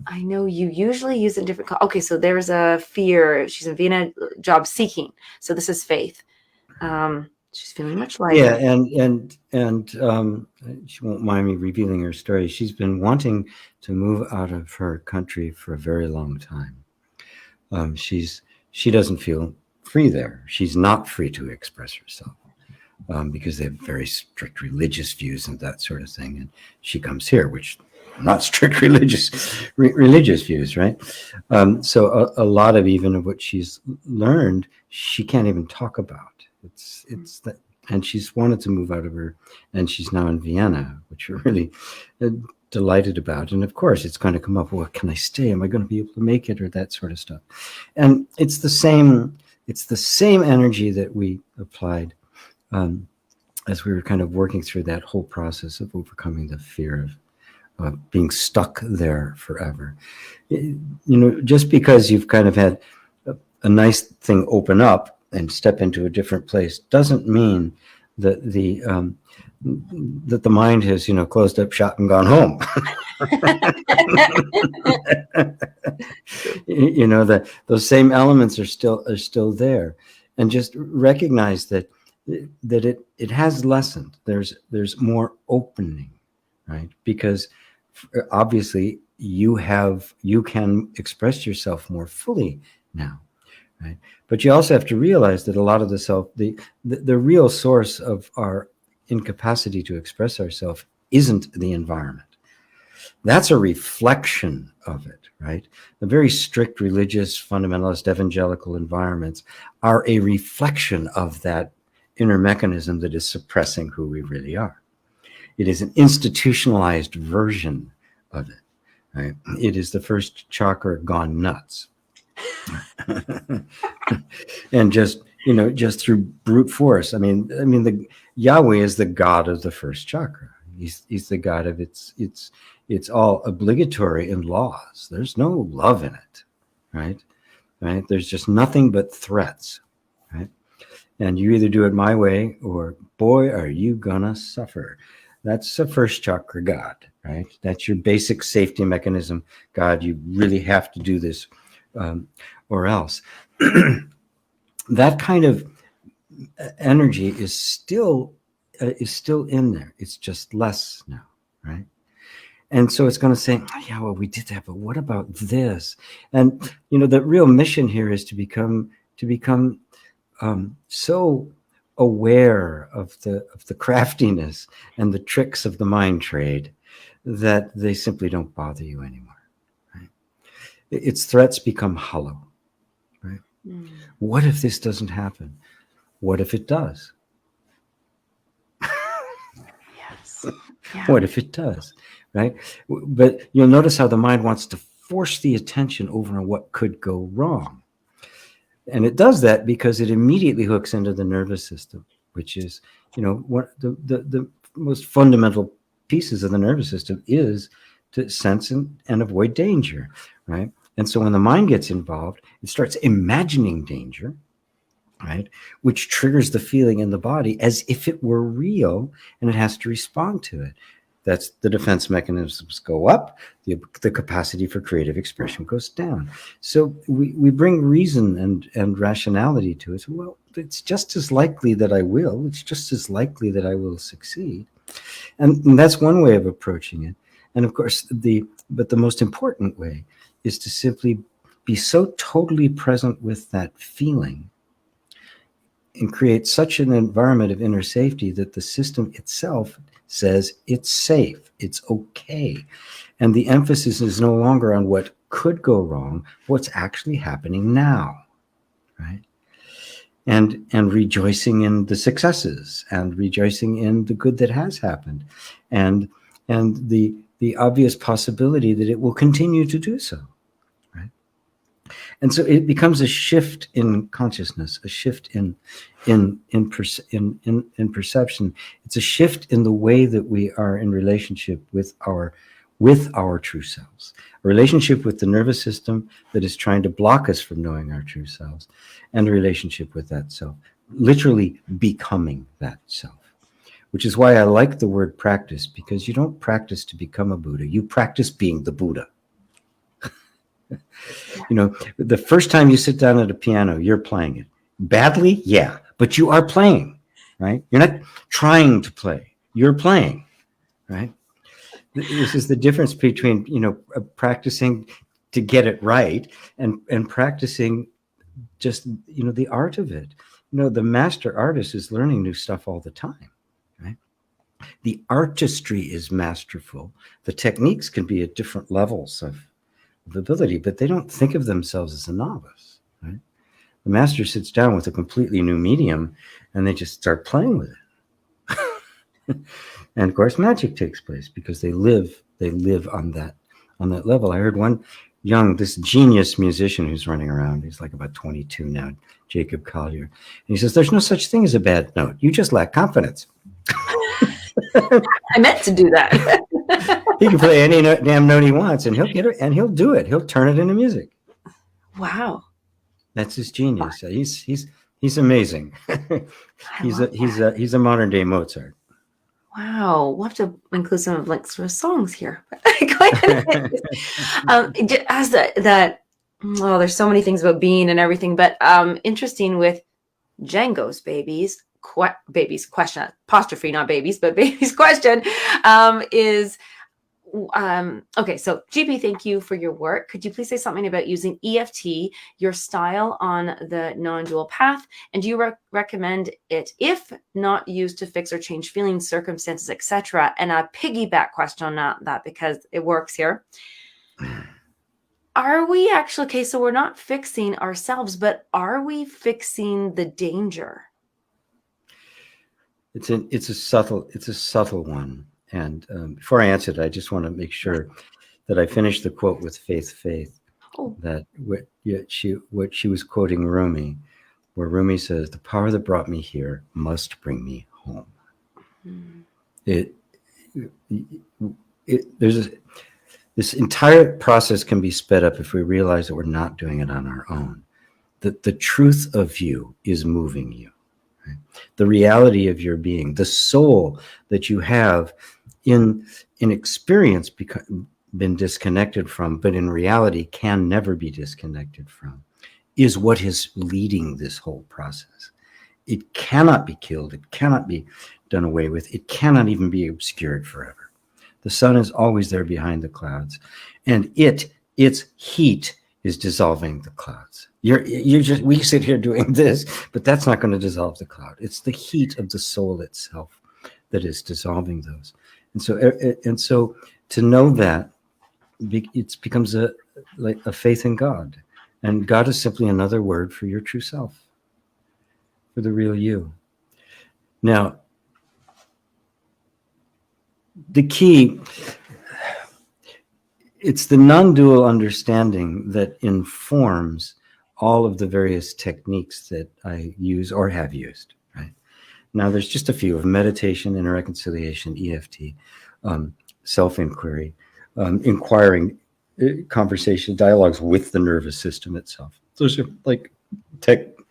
I know you usually use a different. Okay, so there's a fear. She's in Vienna, job seeking. So this is Faith. She's feeling much lighter. Yeah, and she won't mind me revealing her story. She's been wanting to move out of her country for a very long time. She doesn't feel free there. She's not free to express herself because they have very strict religious views and that sort of thing. And she comes here, which are not strict religious views, right? So a lot of even of what she's learned, she can't even talk about. It's that, and she's wanted to move out of her, and she's now in Vienna, which we're really delighted about. And of course it's going to come up, well, can I stay? Am I going to be able to make it, or that sort of stuff? And it's the same energy that we applied as we were kind of working through that whole process of overcoming the fear of being stuck there forever. Just because you've kind of had a nice thing open up and step into a different place doesn't mean that the mind has, closed up shop and gone home. Those same elements are still there, and just recognize that it has lessened. There's more opening, right? Because obviously you can express yourself more fully now. Right. But you also have to realize that a lot of the real source of our incapacity to express ourselves isn't the environment. That's a reflection of it, right? The very strict religious, fundamentalist, evangelical environments are a reflection of that inner mechanism that is suppressing who we really are. It is an institutionalized version of it, right? It is the first chakra gone nuts. And just through brute force. I mean the Yahweh is the God of the first chakra. He's the God of it's all obligatory in laws. There's no love in it, right? There's just nothing but threats, right? And you either do it my way, or boy, are you gonna suffer. That's the first chakra God, right? That's your basic safety mechanism. God, you really have to do this. Or else. That kind of energy is still in there. It's just less now, right? And so it's going to say, oh, yeah, well, we did that, but what about this? And the real mission here is to become so aware of the craftiness and the tricks of the mind trade that they simply don't bother you anymore. Its threats become hollow, right? Mm. What if this doesn't happen? What if it does? Yes. Yeah. What if it does, right? But you'll notice how the mind wants to force the attention over on what could go wrong. And it does that because it immediately hooks into the nervous system, which is, what the most fundamental pieces of the nervous system is to sense and avoid danger, right? And so when the mind gets involved, it starts imagining danger, right? Which triggers the feeling in the body as if it were real, and it has to respond to it. That's the defense mechanisms go up, the capacity for creative expression goes down. So we bring reason and rationality to it. So, well, it's just as likely that I will. It's just as likely that I will succeed. And that's one way of approaching it. And of course, but the most important way is to simply be so totally present with that feeling and create such an environment of inner safety that the system itself says it's safe, it's okay. And the emphasis is no longer on what could go wrong, what's actually happening now, right? And rejoicing in the successes and rejoicing in the good that has happened, and the obvious possibility that it will continue to do so, right? And so it becomes a shift in consciousness, a shift in perception. It's a shift in the way that we are in relationship with our true selves, a relationship with the nervous system that is trying to block us from knowing our true selves, and a relationship with that self, literally becoming that self, which is why I like the word practice, because you don't practice to become a Buddha, you practice being the Buddha. You know, the first time you sit down at a piano, you're playing it. Badly? Yeah, but you are playing, right? You're not trying to play, you're playing, right? This is the difference between, practicing to get it right and practicing just, the art of it. The master artist is learning new stuff all the time, right? The artistry is masterful. The techniques can be at different levels of ability, but they don't think of themselves as a novice, right? The master sits down with a completely new medium and they just start playing with it. And of course, magic takes place because they live on that level. I heard this genius musician who's running around, he's like about 22 now, Jacob Collier. And he says, there's no such thing as a bad note. You just lack confidence. I meant to do that. He can play any damn note he wants, and he'll get it, and he'll do it. He'll turn it into music. Wow, that's his genius. He's amazing. He's a modern day Mozart. Wow, we'll have to include some links to his songs here. As that, well, there's so many things about being and everything, but interesting with Django's babies question, apostrophe, not babies, but babies question, is okay. So GP, thank you for your work. Could you please say something about using EFT, your style on the non-dual path, and do you recommend it if not used to fix or change feelings, circumstances, etc.? And a piggyback question on that because it works here. Are we actually, okay, so we're not fixing ourselves, but are we fixing the danger? It's a subtle one. And before I answer it, I just want to make sure that I finish the quote with faith. Oh. That what she was quoting Rumi, where Rumi says, "The power that brought me here must bring me home." This entire process can be sped up if we realize that we're not doing it on our own. That the truth of you is moving you. The reality of your being, the soul that you have in experience been disconnected from, but in reality can never be disconnected from, is what is leading this whole process. It cannot be killed. It cannot be done away with. It cannot even be obscured forever. The sun is always there behind the clouds, and its heat is dissolving the clouds. We sit here doing this, but that's not going to dissolve the cloud. It's the heat of the soul itself that is dissolving those. And so to know that, it becomes like a faith in God, and God is simply another word for your true self, for the real you. Now, the key, it's the non-dual understanding that informs all of the various techniques that I use or have used, right? Now, there's just a few of meditation, inner reconciliation, EFT, self-inquiry, inquiring conversation, dialogues with the nervous system itself. Those are like techniques.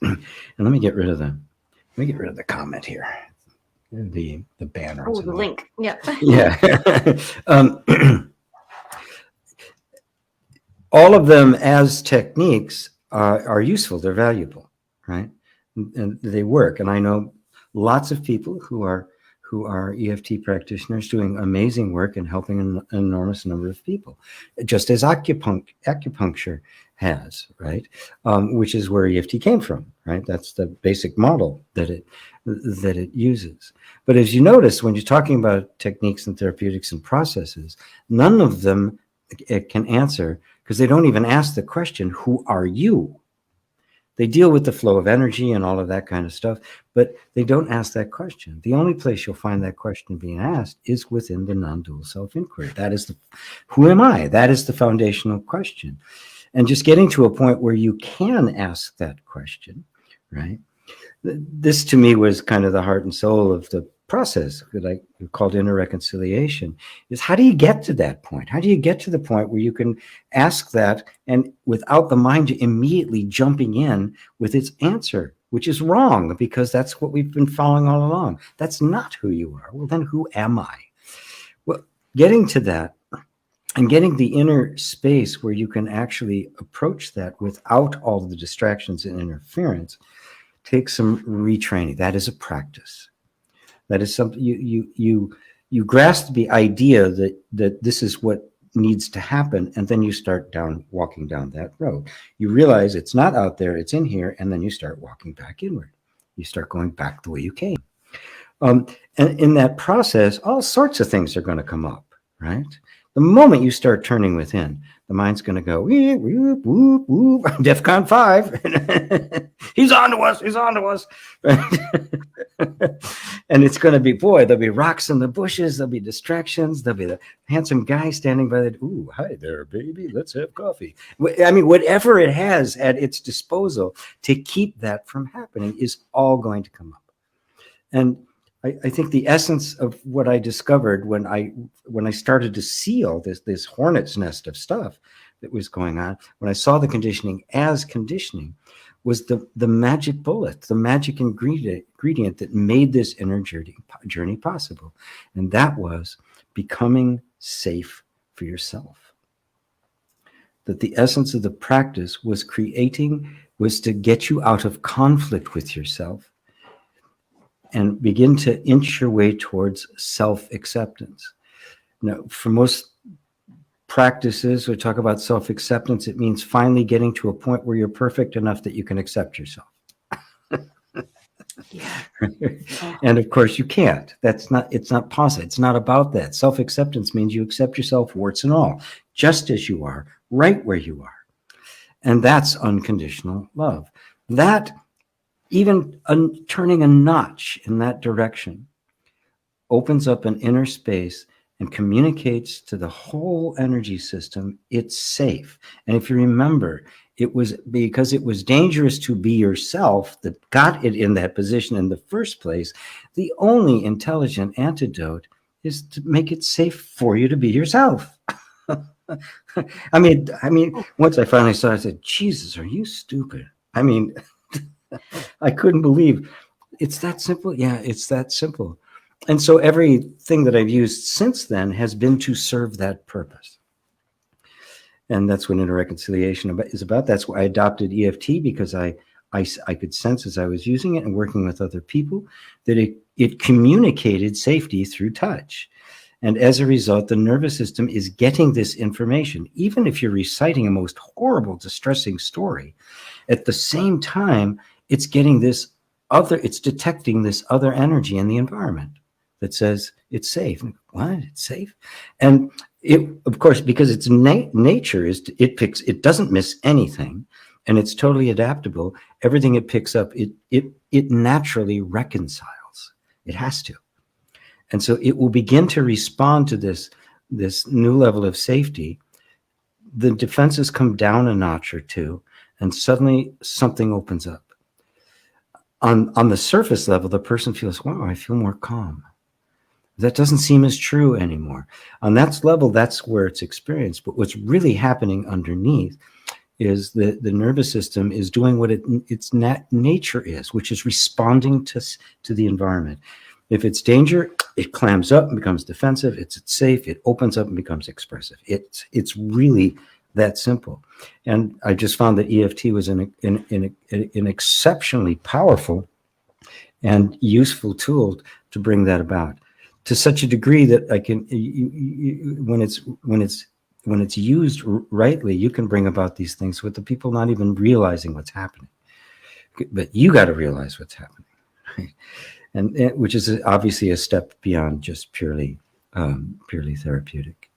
And let me get rid of the comment here. The banner. Oh, the link. Yeah. Yeah. All of them as techniques are useful. They're valuable, right? And they work. And I know lots of people who are EFT practitioners doing amazing work and helping an enormous number of people, just as acupuncture has, right? Which is where EFT came from, right? That's the basic model that it uses. But as you notice, when you're talking about techniques and therapeutics and processes, none of them can answer, because they don't even ask the question, who are you? They deal with the flow of energy and all of that kind of stuff, but they don't ask that question. The only place you'll find that question being asked is within the non-dual self-inquiry. That is who am I? That is the foundational question. And just getting to a point where you can ask that question, right? This to me was kind of the heart and soul of the process that I called inner reconciliation, is how do you get to that point? How do you get to the point where you can ask that and without the mind immediately jumping in with its answer, which is wrong, because that's what we've been following all along. That's not who you are. Well, then who am I? Well, getting to that and getting the inner space where you can actually approach that without all of the distractions and interference takes some retraining. That is a practice. That is something you grasp the idea that this is what needs to happen, and then you start walking down that road. You realize it's not out there, it's in here, and then you start walking back inward. You start going back the way you came. And in that process, all sorts of things are going to come up, right? The moment you start turning within, the mind's going to go, whoop, whoop, whoop, whoop, DEFCON 5. He's on to us. He's on to us. And it's going to be, boy, there'll be rocks in the bushes. There'll be distractions. There'll be the handsome guy standing by the, ooh, hi there, baby. Let's have coffee. I mean, whatever it has at its disposal to keep that from happening is all going to come up. And I think the essence of what I discovered when I started to see all this hornet's nest of stuff that was going on, when I saw the conditioning as conditioning, was the magic bullet, the magic ingredient that made this inner journey possible. And that was becoming safe for yourself. That the essence of the practice was to get you out of conflict with yourself and begin to inch your way towards self-acceptance. Now, for most practices, we talk about self-acceptance, it means finally getting to a point where you're perfect enough that you can accept yourself. Yeah. And of course you can't. It's not possible. It's not about that. Self-acceptance means you accept yourself, warts and all, just as you are, right where you are. And that's unconditional love. That, even turning a notch in that direction, opens up an inner space and communicates to the whole energy system it's safe. And if you remember, it was because it was dangerous to be yourself that got it in that position in the first place. The only intelligent antidote is to make it safe for you to be yourself. I mean, once I finally saw it, I said, Jesus, are you stupid? I mean, I couldn't believe it's that simple. Yeah, it's that simple. And so everything that I've used since then has been to serve that purpose. And that's what inner reconciliation is about. That's why I adopted EFT, because I could sense as I was using it and working with other people that it communicated safety through touch. And as a result, the nervous system is getting this information. Even if you're reciting a most horrible, distressing story, at the same time, it's getting it's detecting this other energy in the environment that says it's safe. What? It's safe? And it, of course, because its nature is it doesn't miss anything, and it's totally adaptable. Everything it picks up, it naturally reconciles. It has to. And so it will begin to respond to this new level of safety. The defenses come down a notch or two, and suddenly something opens up. On the surface level, the person feels, wow, I feel more calm. That doesn't seem as true anymore. On that level, that's where it's experienced. But what's really happening underneath is that the nervous system is doing what its nature is, which is responding to the environment. If it's danger, it clams up and becomes defensive. It's safe, it opens up and becomes expressive. It's really that simple. And I just found that EFT was an exceptionally powerful and useful tool to bring that about, to such a degree that I can, when it's used rightly, you can bring about these things with the people not even realizing what's happening. But you got to realize what's happening, right? And which is obviously a step beyond just purely therapeutic.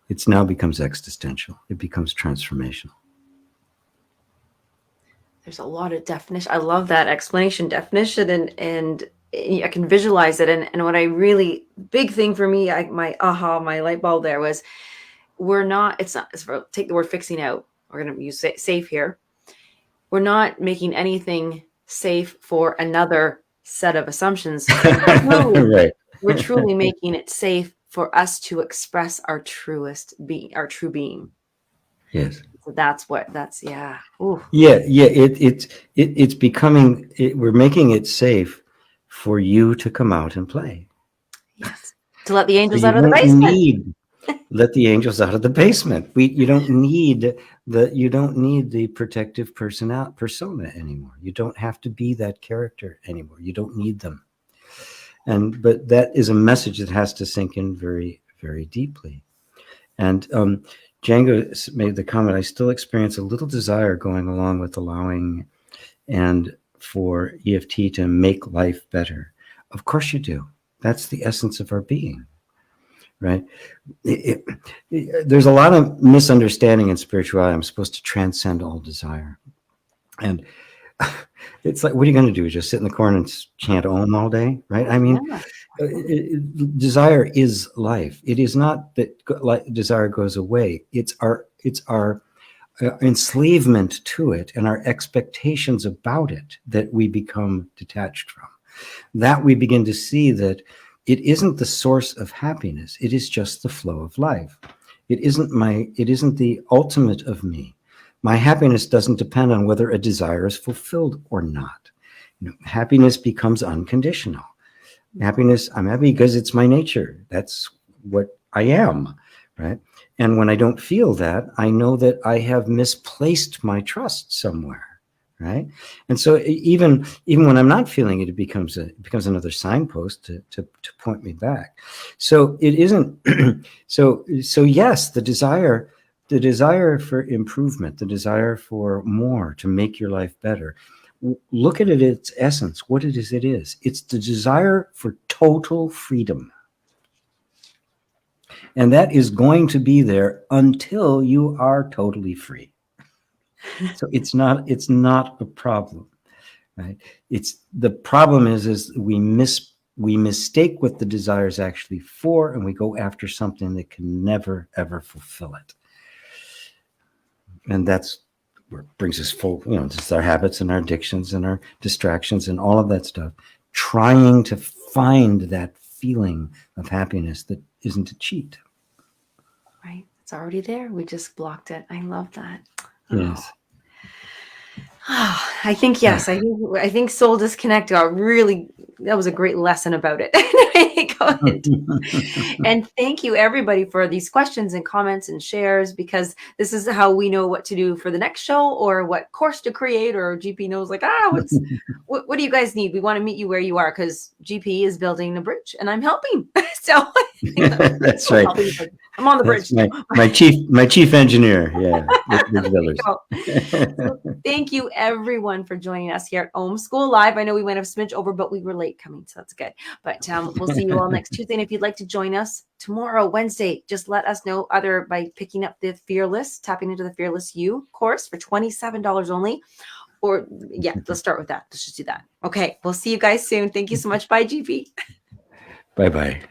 It's now becomes existential. It becomes transformational. There's a lot of definition. I love that explanation, definition, and I can visualize it. And what I really, big thing for me, my light bulb there was, take the word fixing out. We're going to use safe here. We're not making anything safe for another set of assumptions. Right. We're truly making it safe for us to express our true being. Yes. So yeah. Ooh. Yeah. It's becoming, we're making it safe for you to come out and play. Yes. To let the angels out of the basement. Let the angels out of the basement. You don't need the protective persona anymore. You don't have to be that character anymore. You don't need them. But that is a message that has to sink in very, very deeply. And Django made the comment, I still experience a little desire going along with allowing and for EFT to make life better. Of course you do. That's the essence of our being. Right? There's a lot of misunderstanding in spirituality. I'm supposed to transcend all desire. And it's like, what are you going to do? Just sit in the corner and chant Om all day? Right? I mean, desire is life. It is not that desire goes away. It's our enslavement to it and our expectations about it that we become detached from. That we begin to see that it isn't the source of happiness. It is just the flow of life. It isn't the ultimate of me. My happiness doesn't depend on whether a desire is fulfilled or not. Happiness becomes unconditional. Happiness, I'm happy because it's my nature. That's what I am, right? And when I don't feel that, I know that I have misplaced my trust somewhere. Right. And so even when I'm not feeling it, it becomes another signpost to point me back. So it isn't. So yes, the desire for improvement, the desire for more, to make your life better. Look at it at its essence. What it is. It's the desire for total freedom. And that is going to be there until you are totally free. So it's not a problem, right? The problem is we mistake what the desire is actually for, and we go after something that can never ever fulfill it. And that's where it brings us full, just our habits and our addictions and our distractions and all of that stuff, trying to find that feeling of happiness that isn't a cheat. Right. It's already there. We just blocked it. I love that. Yes. Oh, I think, yes, I think Soul Disconnect that was a great lesson about it. And thank you everybody for these questions and comments and shares, because this is how we know what to do for the next show or what course to create, or GP knows what do you guys need? We want to meet you where you are, because GP is building a bridge and I'm helping. So that's right. I'm on the bridge. My chief engineer. Yeah. So thank you everyone for joining us here at Om School Live. I know we went a smidge over, but we were late coming, so that's good. But we'll see you all next Tuesday. And if you'd like to join us tomorrow, Wednesday, just let us know, either by picking up the Fearless, tapping into the Fearless You course for $27 only. Or let's start with that. Let's just do that. Okay. We'll see you guys soon. Thank you so much. Bye, GP. Bye-bye.